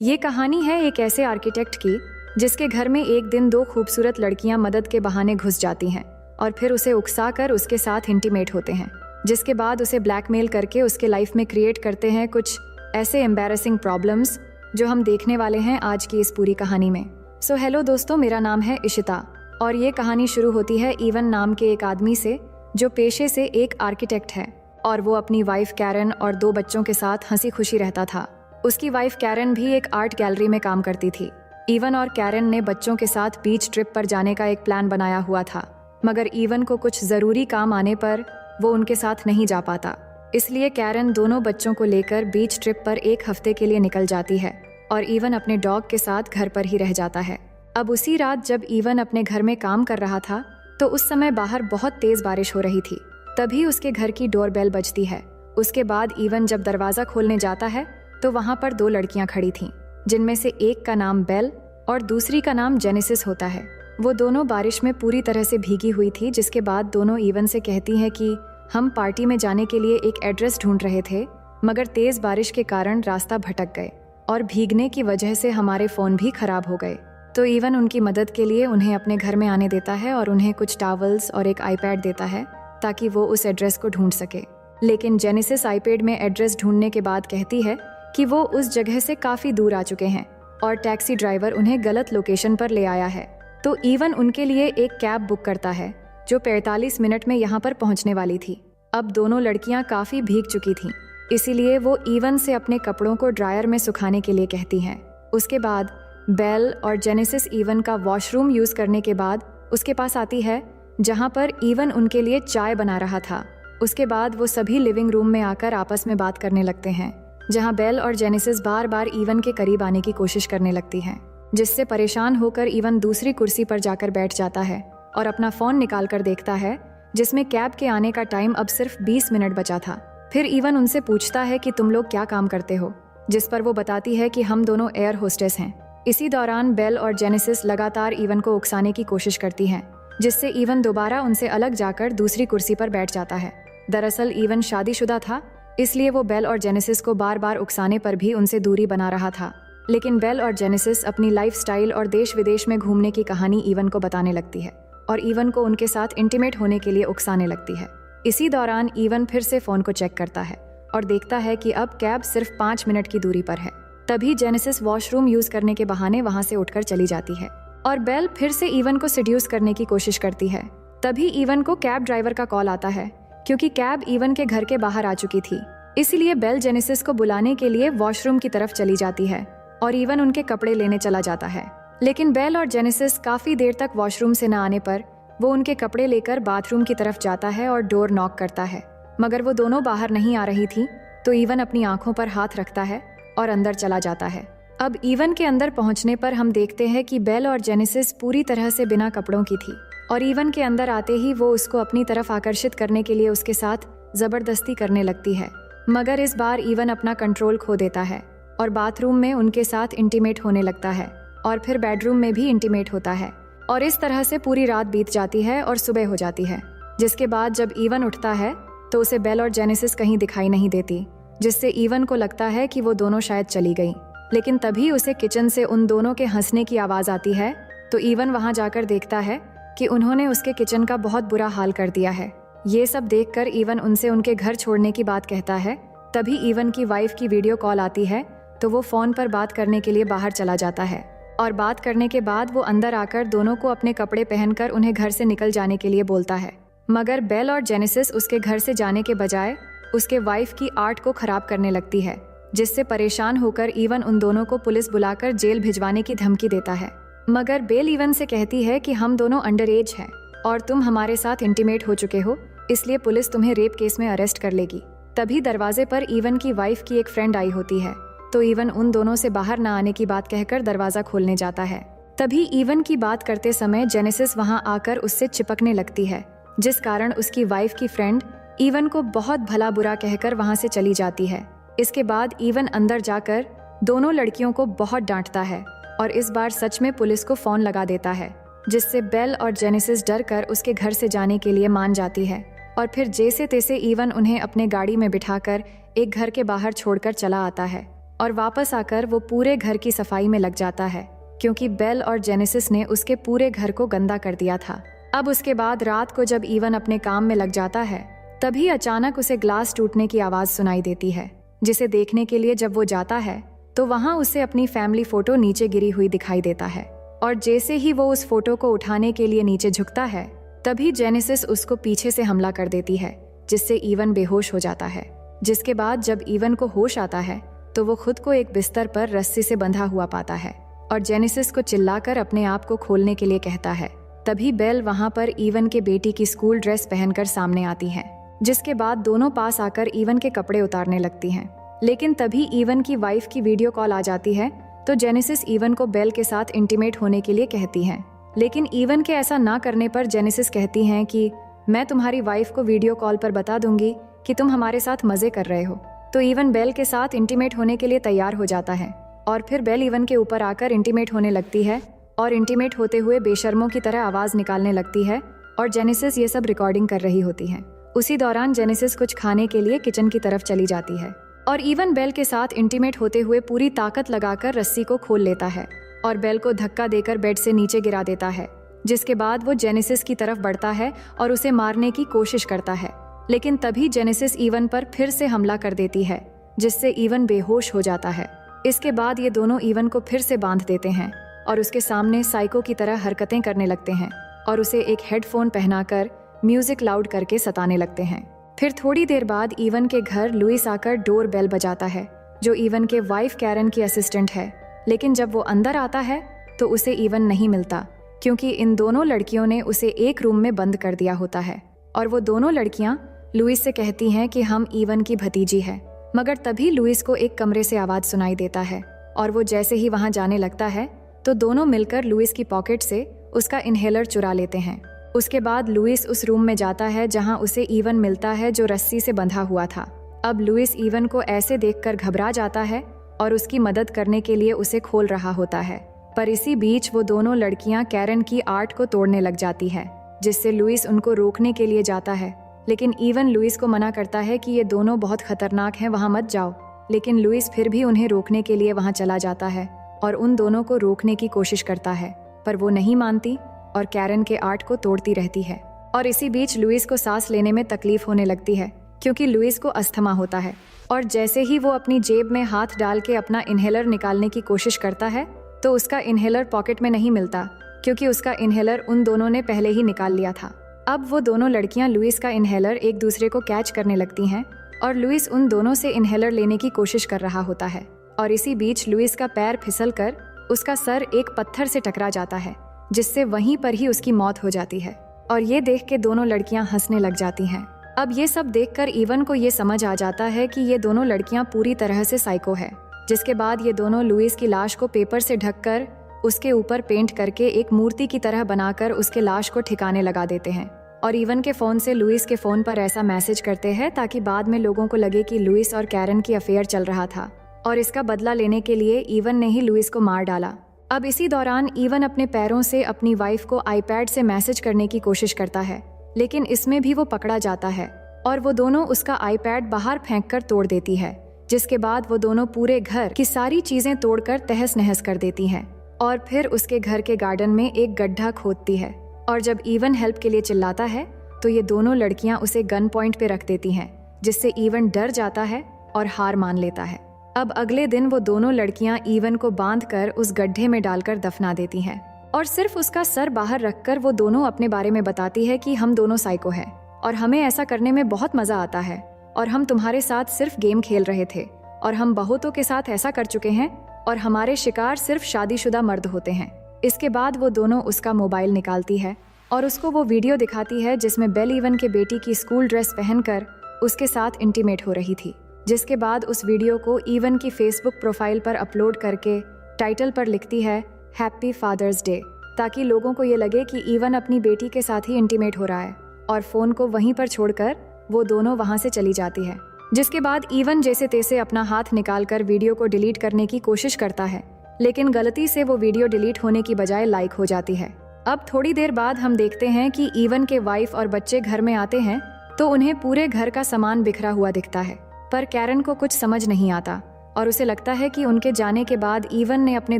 ये कहानी है एक ऐसे आर्किटेक्ट की जिसके घर में एक दिन दो खूबसूरत लड़कियां मदद के बहाने घुस जाती हैं और फिर उसे उकसाकर उसके साथ इंटीमेट होते हैं, जिसके बाद उसे ब्लैकमेल करके उसके लाइफ में क्रिएट करते हैं कुछ ऐसे एम्बैरेसिंग प्रॉब्लम्स जो हम देखने वाले हैं आज की इस पूरी कहानी में। सो हेलो दोस्तों, मेरा नाम है इशिता और ये कहानी शुरू होती है इवन नाम के एक आदमी से जो पेशे से एक आर्किटेक्ट है और वो अपनी वाइफ कैरन और दो बच्चों के साथ हंसी खुशी रहता था। उसकी वाइफ कैरन भी एक आर्ट गैलरी में काम करती थी। इवन और कैरन ने बच्चों के साथ बीच ट्रिप पर जाने का एक प्लान बनाया हुआ था, मगर इवन को कुछ ज़रूरी काम आने पर वो उनके साथ नहीं जा पाता। इसलिए कैरन दोनों बच्चों को लेकर बीच ट्रिप पर एक हफ्ते के लिए निकल जाती है और इवन अपने डॉग के साथ घर पर ही रह जाता है। अब उसी रात जब इवन अपने घर में काम कर रहा था तो उस समय बाहर बहुत तेज बारिश हो रही थी। तभी उसके घर की डोरबेल बजती है। उसके बाद इवन जब दरवाज़ा खोलने जाता है तो वहाँ पर दो लड़कियाँ खड़ी थीं, जिनमें से एक का नाम बेल और दूसरी का नाम जेनेसिस होता है। वो दोनों बारिश में पूरी तरह से भीगी हुई थी, जिसके बाद दोनों इवन से कहती हैं कि हम पार्टी में जाने के लिए एक एड्रेस ढूंढ रहे थे, मगर तेज बारिश के कारण रास्ता भटक गए और भीगने की वजह से हमारे फ़ोन भी खराब हो गए। तो इवन उनकी मदद के लिए उन्हें अपने घर में आने देता है और उन्हें कुछ टॉवल्स और एक आईपैड देता है ताकि वो उस एड्रेस को ढूंढ सके। लेकिन जेनेसिस आईपैड में एड्रेस ढूंढने के बाद कहती है कि वो उस जगह से काफ़ी दूर आ चुके हैं और टैक्सी ड्राइवर उन्हें गलत लोकेशन पर ले आया है। तो इवन उनके लिए एक कैब बुक करता है जो 45 मिनट में यहाँ पर पहुँचने वाली थी। अब दोनों लड़कियाँ काफ़ी भीग चुकी थीं, इसीलिए वो इवन से अपने कपड़ों को ड्रायर में सुखाने के लिए कहती हैं। उसके बाद बेल और जेनेसिस इवन का वॉशरूम यूज़ करने के बाद उसके पास आती है, जहाँ पर इवन उनके लिए चाय बना रहा था। उसके बाद वो सभी लिविंग रूम में आकर आपस में बात करने लगते हैं, जहाँ बेल और जेनेसिस बार बार इवन के करीब आने की कोशिश करने लगती हैं, जिससे परेशान होकर इवन दूसरी कुर्सी पर जाकर बैठ जाता है और अपना फ़ोन निकाल कर देखता है, जिसमें कैब के आने का टाइम अब सिर्फ 20 मिनट बचा था। फिर इवन उनसे पूछता है कि तुम लोग क्या काम करते हो, जिस पर वो बताती है कि हम दोनों एयर होस्टेस हैं। इसी दौरान बेल और जेनेसिस लगातार इवन को उकसाने की कोशिश करती हैं, जिससे इवन दोबारा उनसे अलग जाकर दूसरी कुर्सी पर बैठ जाता है। दरअसल इवन शादीशुदा था, इसलिए वो बेल और जेनेसिस को बार बार उकसाने पर भी उनसे दूरी बना रहा था। लेकिन बेल और जेनेसिस अपनी लाइफस्टाइल और देश विदेश में घूमने की कहानी इवन को बताने लगती है और इवन को उनके साथ इंटीमेट होने के लिए उकसाने लगती है। इसी दौरान इवन फिर से फ़ोन को चेक करता है और देखता है कि अब कैब सिर्फ 5 मिनट की दूरी पर है। तभी जेनेसिस वॉशरूम यूज़ करने के बहाने वहाँ से उठकर चली जाती है और बेल फिर से इवन को सिड्यूस करने की कोशिश करती है। तभी इवन को कैब ड्राइवर का कॉल आता है, क्योंकि कैब इवन के घर के बाहर आ चुकी थी। इसलिए बेल जेनेसिस को बुलाने के लिए वॉशरूम की तरफ चली जाती है और इवन उनके कपड़े लेने चला जाता है। लेकिन बेल और जेनेसिस काफ़ी देर तक वॉशरूम से न आने पर वो उनके कपड़े लेकर बाथरूम की तरफ जाता है और डोर नॉक करता है, मगर वो दोनों बाहर नहीं आ रही थी। तो इवन अपनी आंखों पर हाथ रखता है और अंदर चला जाता है। अब इवन के अंदर पहुंचने पर हम देखते हैं कि बेल और जेनेसिस पूरी तरह से बिना कपड़ों की थी और इवन के अंदर आते ही वो उसको अपनी तरफ आकर्षित करने के लिए उसके साथ ज़बरदस्ती करने लगती है, मगर इस बार इवन अपना कंट्रोल खो देता है और बाथरूम में उनके साथ इंटीमेट होने लगता है और फिर बेडरूम में भी इंटीमेट होता है। और इस तरह से पूरी रात बीत जाती है और सुबह हो जाती है, जिसके बाद जब इवन उठता है तो उसे बेल और जेनेसिस कहीं दिखाई नहीं देती, जिससे इवन को लगता है कि वो दोनों शायद चली गई। लेकिन तभी उसे किचन से उन दोनों के हंसने की आवाज़ आती है। तो इवन वहाँ जाकर देखता है कि उन्होंने उसके किचन का बहुत बुरा हाल कर दिया है। ये सब देखकर इवन उनसे उनके घर छोड़ने की बात कहता है। तभी इवन की वाइफ की वीडियो कॉल आती है, तो वो फ़ोन पर बात करने के लिए बाहर चला जाता है और बात करने के बाद वो अंदर आकर दोनों को अपने कपड़े पहनकर उन्हें घर से निकल जाने के लिए बोलता है। मगर बेल और जेनेसिस उसके घर से जाने के बजाय उसके वाइफ की आर्ट को खराब करने लगती है, जिससे परेशान होकर इवन उन दोनों को पुलिस बुलाकर जेल भिजवाने की धमकी देता है। मगर बेल इवन से कहती है कि हम दोनों अंडर एज हैं और तुम हमारे साथ इंटीमेट हो चुके हो, इसलिए पुलिस तुम्हें रेप केस में अरेस्ट कर लेगी। तभी दरवाजे पर इवन की वाइफ की एक फ्रेंड आई होती है, तो इवन उन दोनों से बाहर न आने की बात कहकर दरवाजा खोलने जाता है। तभी इवन की बात करते समय जेनेसिस वहां आकर उससे चिपकने लगती है, जिस कारण उसकी वाइफ की फ्रेंड इवन को बहुत भला बुरा कहकर वहां से चली जाती है। इसके बाद इवन अंदर जाकर दोनों लड़कियों को बहुत डांटता है और इस बार सच में पुलिस को फ़ोन लगा देता है, जिससे बेल और जेनेसिस डर कर उसके घर से जाने के लिए मान जाती है और फिर जैसे तैसे इवन उन्हें अपने गाड़ी में बिठाकर एक घर के बाहर छोड़कर चला आता है और वापस आकर वो पूरे घर की सफाई में लग जाता है, क्योंकि बेल और जेनेसिस ने उसके पूरे घर को गंदा कर दिया था। अब उसके बाद रात को जब ईवन अपने काम में लग जाता है, तभी अचानक उसे ग्लास टूटने की आवाज सुनाई देती है, जिसे देखने के लिए जब वो जाता है तो वहां उसे अपनी फैमिली फोटो नीचे गिरी हुई दिखाई देता है। और जैसे ही वो उस फोटो को उठाने के लिए नीचे झुकता है, तभी जेनेसिस उसको पीछे से हमला कर देती है, जिससे ईवन बेहोश हो जाता है। जिसके बाद जब ईवन को होश आता है तो वो खुद को एक बिस्तर पर रस्सी से बंधा हुआ पाता है और जेनेसिस को चिल्लाकर अपने आप को खोलने के लिए कहता है। तभी बेल वहां पर ईवन के बेटी की स्कूल ड्रेस पहनकर सामने आती है, जिसके बाद दोनों पास आकर ईवन के कपड़े उतारने लगती हैं। लेकिन तभी ईवन की वाइफ की वीडियो कॉल आ जाती है, तो जेनेसिस ईवन को बेल के साथ इंटीमेट होने के लिए कहती हैं। लेकिन ईवन के ऐसा ना करने पर जेनेसिस कहती हैं कि मैं तुम्हारी वाइफ को वीडियो कॉल पर बता दूंगी कि तुम हमारे साथ मजे कर रहे हो। तो ईवन बेल के साथ इंटीमेट होने के लिए तैयार हो जाता है और फिर बेल ईवन के ऊपर आकर इंटीमेट होने लगती है और इंटीमेट होते हुए बेशर्मों की तरह आवाज निकालने लगती है और जेनेसिस ये सब रिकॉर्डिंग कर रही होती है। उसी दौरान जेनेसिस कुछ खाने के लिए किचन की तरफ चली जाती है और ईवन बेल के साथ इंटीमेट होते हुए पूरी ताकत लगाकर रस्सी को खोल लेता है और बेल को धक्का देकर बेड से नीचे गिरा देता है। जिसके बाद वो जेनेसिस की तरफ बढ़ता है और उसे मारने की कोशिश करता है, लेकिन तभी जेनेसिस ईवन पर फिर से हमला कर देती है, जिससे ईवन बेहोश हो जाता है। इसके बाद ये दोनों ईवन को फिर से बांध देते हैं और उसके सामने साइको की तरह हरकतें करने लगते हैं और उसे एक हेडफोन पहनाकर म्यूजिक लाउड करके सताने लगते हैं। फिर थोड़ी देर बाद ईवन के घर लुइस आकर डोर बेल बजाता है, जो ईवन के वाइफ कैरन की असिस्टेंट है। लेकिन जब वो अंदर आता है तो उसे ईवन नहीं मिलता, क्योंकि इन दोनों लड़कियों ने उसे एक रूम में बंद कर दिया होता है। और वो दोनों लड़कियां लुइस से कहती हैं कि हम ईवन की भतीजी है। मगर तभी लुइस को एक कमरे से आवाज सुनाई देता है और वो जैसे ही वहां जाने लगता है तो दोनों मिलकर लुइस की पॉकेट से उसका इनहेलर चुरा लेते हैं। उसके बाद लुइस उस रूम में जाता है जहां उसे ईवन मिलता है, जो रस्सी से बंधा हुआ था। अब लुइस ईवन को ऐसे देखकर घबरा जाता है और उसकी मदद करने के लिए उसे खोल रहा होता है। पर इसी बीच वो दोनों लड़कियां कैरन की आर्ट को तोड़ने लग जाती है, जिससे लुइस उनको रोकने के लिए जाता है। लेकिन ईवन लुइस को मना करता है कि ये दोनों बहुत खतरनाक हैं, वहां मत जाओ। लेकिन लुइस फिर भी उन्हें रोकने के लिए वहां चला जाता है और उन दोनों को रोकने की कोशिश करता है, पर वो नहीं मानती और कैरन के आर्ट को तोड़ती रहती है। और इसी बीच लुइस को सांस लेने में तकलीफ होने लगती है, क्योंकि लुइस को अस्थमा होता है। और जैसे ही वो अपनी जेब में हाथ डाल के अपना इनहेलर निकालने की कोशिश करता है तो उसका इनहेलर पॉकेट में नहीं मिलता, क्योंकि उसका इनहेलर उन दोनों ने पहले ही निकाल लिया था। अब वो दोनों लड़कियां लुइस का इनहेलर एक दूसरे को कैच करने लगती हैं और लुइस उन दोनों से इनहेलर लेने की कोशिश कर रहा होता है। और इसी बीच लुइस का पैर फिसलकर उसका सर एक पत्थर से टकरा जाता है, जिससे वहीं पर ही उसकी मौत हो जाती है। और ये देख के दोनों लड़कियां हंसने लग जाती हैं। अब ये सब देखकर ईवन को ये समझ आ जाता है कि ये दोनों लड़कियां पूरी तरह से साइको है। जिसके बाद ये दोनों लुइस की लाश को पेपर से ढककर उसके ऊपर पेंट करके एक मूर्ति की तरह बनाकर उसके लाश को ठिकाने लगा देते हैं। और ईवन के फोन से लुइस के फोन पर ऐसा मैसेज करते हैं ताकि बाद में लोगों को लगे कि लुइस और कैरन की अफेयर चल रहा था, और इसका बदला लेने के लिए ईवन ने ही लुइस को मार डाला। अब इसी दौरान ईवन अपने पैरों से अपनी वाइफ को आईपैड से मैसेज करने की कोशिश करता है, लेकिन इसमें भी वो पकड़ा जाता है और वो दोनों उसका आईपैड बाहर फेंककर तोड़ देती है। जिसके बाद वो दोनों पूरे घर की सारी चीजें तोड़कर तहस नहस कर देती हैं और फिर उसके घर के गार्डन में एक गड्ढा खोदती है। और जब ईवन हेल्प के लिए चिल्लाता है तो ये दोनों लड़कियां उसे गन पॉइंट पे रख देती हैं, जिससे ईवन डर जाता है और हार मान लेता है। अब अगले दिन वो दोनों लड़कियां ईवन को बांधकर उस गड्ढे में डालकर दफना देती हैं और सिर्फ उसका सर बाहर रखकर वो दोनों अपने बारे में बताती है कि हम दोनों साइको हैं और हमें ऐसा करने में बहुत मजा आता है और हम तुम्हारे साथ सिर्फ गेम खेल रहे थे और हम बहुतों के साथ ऐसा कर चुके हैं और हमारे शिकार सिर्फ शादीशुदा मर्द होते हैं। इसके बाद वो दोनों उसका मोबाइल निकालती है और उसको वो वीडियो दिखाती है जिसमें बेल ईवन के बेटी की स्कूल ड्रेस पहनकर उसके साथ इंटीमेट हो रही थी। जिसके बाद उस वीडियो को ईवन की फेसबुक प्रोफाइल पर अपलोड करके टाइटल पर लिखती है हैप्पी फादर्स डे, ताकि लोगों को ये लगे कि ईवन अपनी बेटी के साथ ही इंटीमेट हो रहा है। और फोन को वहीं पर छोड़कर वो दोनों वहां से चली जाती है। जिसके बाद ईवन जैसे तैसे अपना हाथ निकालकर वीडियो को डिलीट करने की कोशिश करता है, लेकिन गलती से वो वीडियो डिलीट होने की बजाय लाइक हो जाती है। अब थोड़ी देर बाद हम देखते हैं कि ईवन के वाइफ और बच्चे घर में आते हैं तो उन्हें पूरे घर का सामान बिखरा हुआ दिखता है, पर कैरन को कुछ समझ नहीं आता और उसे लगता है कि उनके जाने के बाद इवन ने अपने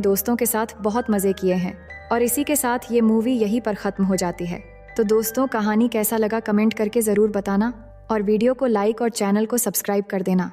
दोस्तों के साथ बहुत मज़े किए हैं। और इसी के साथ ये मूवी यहीं पर ख़त्म हो जाती है। तो दोस्तों, कहानी कैसा लगा कमेंट करके ज़रूर बताना और वीडियो को लाइक और चैनल को सब्सक्राइब कर देना।